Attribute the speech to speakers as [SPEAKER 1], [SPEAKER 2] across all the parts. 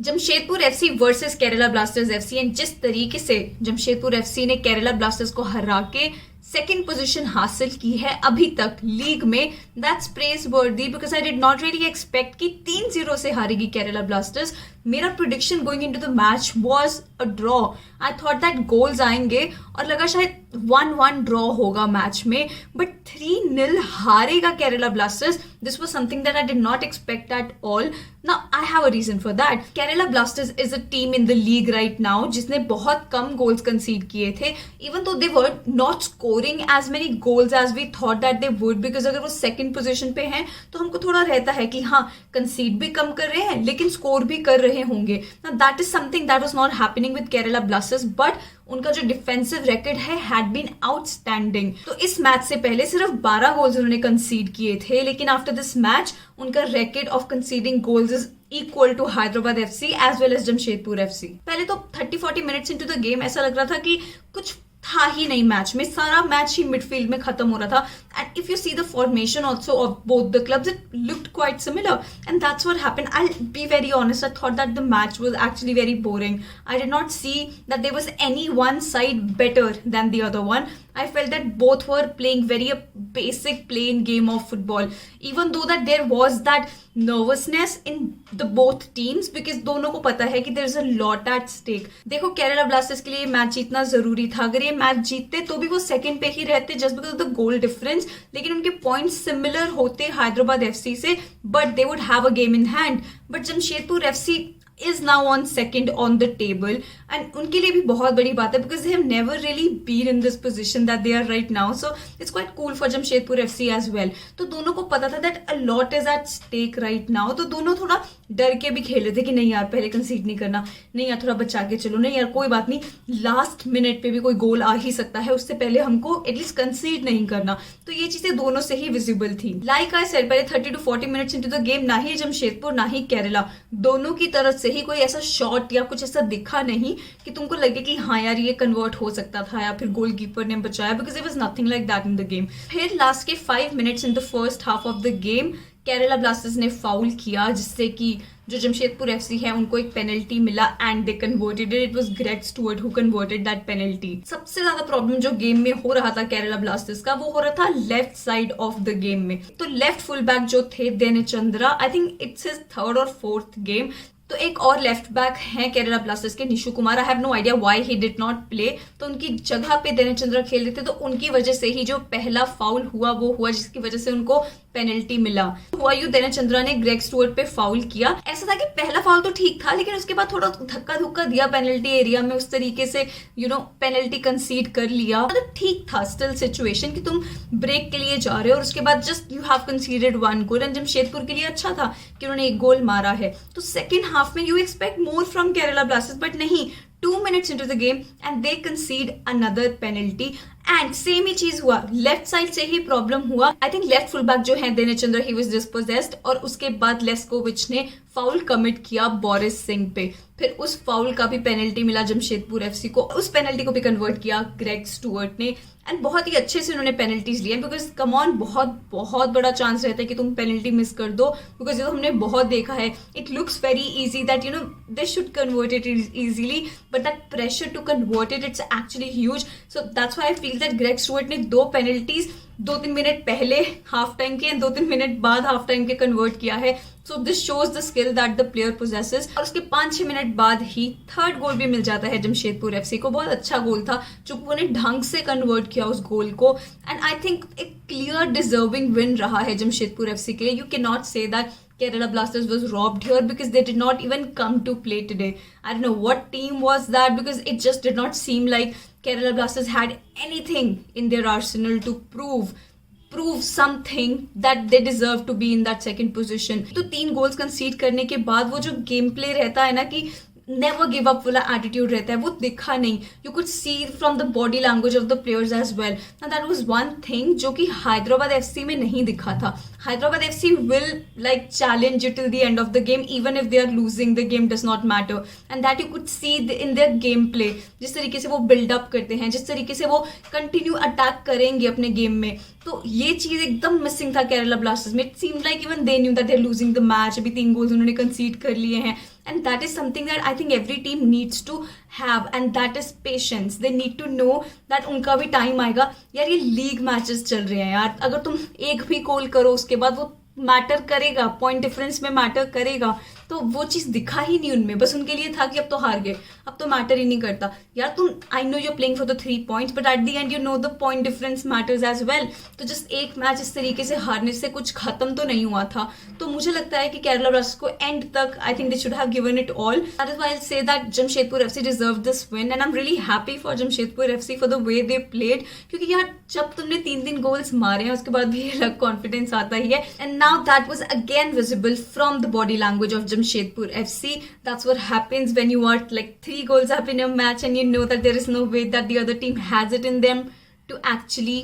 [SPEAKER 1] Jamshedpur FC versus Kerala blasters FC and जिस तरीके से जमशेदपुर एफसी ने केरला ब्लास्टर्स को हरा के सेकेंड पोजीशन हासिल की है अभी तक लीग में, दैट्स प्रेज वर्दी because I did not really expect कि 3-0 से हारेगी केरला ब्लास्टर्स। मेरा prediction going into the match was a draw. I thought that goals आएंगे और लगा शायद 1-1 ड्रॉ होगा मैच में, बट 3-0 हारेगा Kerala Blasters. This was something that I did not expect at all. Now I have a reason for that. Kerala Blasters is a team in the league right now जिसने बहुत कम गोल्स कंसीड किए थे, even though they were not scoring as many goals as we thought that they would, because अगर वो second position पे हैं तो हमको थोड़ा रहता है कि हाँ कंसीड भी कम कर रहे हैं लेकिन स्कोर भी कर रहे होंगे। That is something that was not happening with Kerala blasters, but उनका जो डिफेंसिव रिकॉर्ड है हैड बीन आउटस्टैंडिंग। तो इस मैच से पहले सिर्फ 12 गोल्स उन्होंने कंसीड किए थे, लेकिन आफ्टर दिस मैच उनका record of conceding goals is equal to Hyderabad FC as well as Jamshedpur FC. पहले तो 30-40 मिनट्स इनटू द गेम ऐसा लग रहा था कि कुछ था ही नहीं मैच में, सारा मैच ही मिडफील्ड में खत्म हो रहा था। And if you see the formation also of both the clubs it looked quite similar and that's what happened. I be very honest, I thought that the match was actually very boring. I did not see that there was any one side better than the other one. I felt that both were playing very a basic plain game of football, even though that there was that nervousness in the both teams because दोनों को पता है कि there is a lot at stake. देखो Kerala Blasters के लिए ये match जीतना जरूरी था। अगर ये मैच जीतते तो भी वो सेकंड पे ही रहते just because of the goal difference, लेकिन उनके पॉइंट्स सिमिलर होते हैदराबाद एफसी से, but they would have a game in hand. But Jamshedpur FC is now on second on the table and उनके लिए भी बहुत बड़ी बात है because they have never really been in this position that they are right now, so it's quite cool for Jamshedpur FC as well. तो दोनों को पता था that a lot is at stake right now, तो दोनों थोड़ा डर के भी खेल रहे थे कि नहीं यार पहले कंसीड नहीं करना, नहीं यार थोड़ा बचा के चलो, नहीं यार कोई बात नहीं लास्ट मिनट पे भी कोई गोल आ ही सकता है, उससे पहले हमको एटलीस्ट कंसीड नहीं करना। तो ये चीजें दोनों से ही विजिबल थी। लाइक आई सेड पहले 30 to 40 minutes into the game ना ही जमशेदपुर ना ही केरला दोनों की तरफ से ही कोई ऐसा शॉट या कुछ ऐसा दिखा नहीं कि तुमको लगे कि हाँ यार ये कन्वर्ट हो सकता था या फिर गोलकीपर ने बचाया, because there was nothing like that in the game. फिर लास्ट के 5 minutes in the first half of the game Kerala Blasters ने फाउल किया जिससे कि जो जमशेदपुर एफसी है उनको एक पेनल्टी मिला and they converted it. It was Greg Stuart who converted that penalty. सबसे ज्यादा प्रॉब्लम जो गेम में हो रहा था केरला ब्लास्टर्स का वो हो रहा था left side of the game में। तो लेफ्ट फुल बैक जो थे Denechandra, I think it's his 3rd और 4th गेम, तो एक और लेफ्ट बैक हैं केरला ब्लास्टर्स के Nishu Kumar. I have no idea why he did not play, तो उनकी जगह पे देनेचंद्रा खेल रहे थे, तो उनकी वजह से ही जो पहला फाउल हुआ वो हुआ जिसकी वजह से उनको पेनल्टी मिला। हुआ यू देनेचंद्रा ने ग्रेग स्टुअर्ट पे फाउल किया। ऐसा था कि पहला फाउल तो ठीक था लेकिन उसके बाद थोड़ा धक्का धुक्का दिया पेनल्टी एरिया में, उस तरीके से पेनल्टी कंसीड कर लिया। मतलब ठीक था स्टिल सिचुएशन कि तुम ब्रेक के लिए जा रहे हो और उसके बाद just you have conceded 1 goal and Jamshedpur के लिए अच्छा था कि उन्होंने 1 गोल मारा है। तो सेकेंड हाफ में you expect more from Kerala blasters, but नहीं, 2 minutes into the game and they concede another penalty and same ही चीज हुआ, लेफ्ट साइड से ही प्रॉब्लम हुआ। I think left full back जो है देनेचंद्र ही वाज डिस्पोजेस्ड और उसके बाद लेस्कोविच ने फाउल कमिट किया बोरिस सिंह पे, फिर उस फाउल का भी पेनल्टी मिला जमशेदपुर एफसी को, उस पेनल्टी को भी कन्वर्ट किया ग्रेग स्टुअर्ट ने एंड बहुत ही अच्छे से उन्होंने पेनल्टीज लिए बिकॉज कम ऑन बहुत बड़ा चांस रहता है कि तुम पेनल्टी मिस कर दो, बिकॉज ये तो हमने बहुत देखा है। It looks very easy that they should convert it easily but that pressure to convert it it's actually huge. So that's why I feel that Greg Stewart ने 2 पेनल्टीज 2-3 मिनट पहले हाफ टाइम के 2-3 minute बाद half time के convert किया है। So this shows the skill that the player possesses. और उसके 5-6 minute बाद ही 3rd गोल भी मिल जाता है जमशेदपुर एफसी को। बहुत अच्छा गोल था जो उन्होंने ढंग से कन्वर्ट किया उस गोल को एंड आई थिंक एक क्लियर डिजर्विंग विन रहा है जमशेदपुर एफसी के लिए। You can not say that Kerala Blasters was robbed here because they did not even come to play today. I don't know what team was that because it just did not seem like Kerala Blasters had anything in their arsenal to prove something that they deserve to be in that second position. तो 3 goals कंसीड करने के बाद वो जो game play रहता है ना कि नेवर गिव अप वाला एटीट्यूड रहता है वो दिखा नहीं। You could see from the body language of the players as well. Now that was one thing जो कि हैदराबाद एफसी में नहीं दिखा था। Hyderabad FC will like challenge you till the end of the game even if they are losing, the game does not matter and that you could see in their game play. जिस तरीके से वो buildup करते हैं, जिस तरीके से वो कंटिन्यू अटैक करेंगे अपने गेम में, तो ये चीज एकदम मिसिंग था केरला ब्लास्टर्स में। It seemed like even they knew that they are losing the match. अभी 3 गोल्स उन्होंने कंसीड कर लिए हैं and that is something that I think every team needs to have, and that is patience. They need to know that उनका भी time आएगा. यार ये लीग मैचेस चल रहे हैं यार, अगर तुम एक भी गोल करो उसके बाद वो मैटर करेगा, पॉइंट डिफरेंस में मैटर करेगा. तो वो चीज़ दिखा ही नहीं उनमें, बस उनके लिए था कि अब तो हार गए, अब तो मैटर ही नहीं करता. यार तुम, I know you are playing for the 3 points, but at the end you know the point difference matters as well. तो जस्ट एक मैच इस तरीके से हारने से कुछ खत्म तो नहीं हुआ था. तो मुझे लगता है कि केरला ब्लास्टर्स को एंड तक I think they should have given it all. That is why I say that Jamshedpur FC deserve this win, and I am really happy for Jamshedpur FC for the way they played. क्योंकि यार जब तुमने 3 goals मारे हैं उसके बाद भी अलग कॉन्फिडेंस आता ही है. And now that was again visible from the body language of Jamshedpur FC. That's what happens when you are like 3 goals up in a match and you know that there is no way that the other team has it in them to actually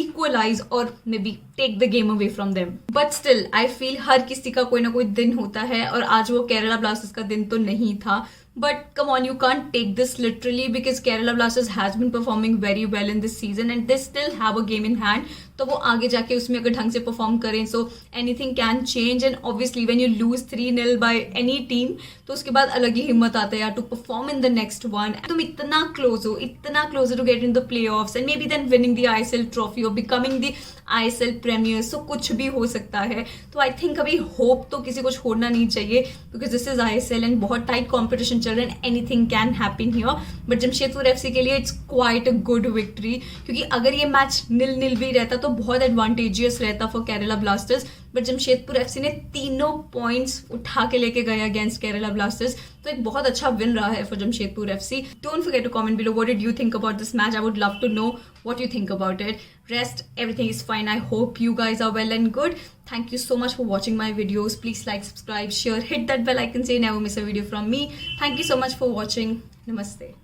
[SPEAKER 1] equalize or maybe take the game away from them. But still, I feel हर किसी का कोई ना कोई दिन होता है, और आज वो केरला ब्लास्टर्स का दिन तो नहीं था. But come on, you can't take this literally because Kerala Blasters has been performing very well in this season and they still have a game in hand. तो वो आगे जाके उसमें अगर ढंग से परफॉर्म करें, so anything can change. And obviously when you lose 3-0 by any team, तो उसके बाद अलग ही हिम्मत आता है यार to perform in the next one. तुम इतना close हो, इतना closer to get in the playoffs and maybe then winning the ISL trophy or becoming the ISL Premier. So कुछ भी हो सकता है. तो I think अभी hope तो किसी को छोड़ना नहीं चाहिए because this is ISL and बहुत tight competition चल रहा है and anything can happen here. But Jamshedpur FC के लिए it's quite a good victory, क्योंकि अगर ये मैच 0-0 भी रहता तो बहुत एडवांटेजियस रहता for Kerala blasters. But Jamshedpur FC ने 3 पॉइंट्स उठा के लेके गए अगेंस्ट केरला ब्लास्टर्स. तो एक बहुत अच्छा विन रहा है for Jamshedpur FC. Don't forget to comment below what did you think about this match. I would love to know what you think about it. Rest, everything is fine. I hope you guys are well and good. Thank you so much for watching my videos. Please like, subscribe, share, hit that bell icon so you never miss a video from me. Thank you so much for watching. Namaste.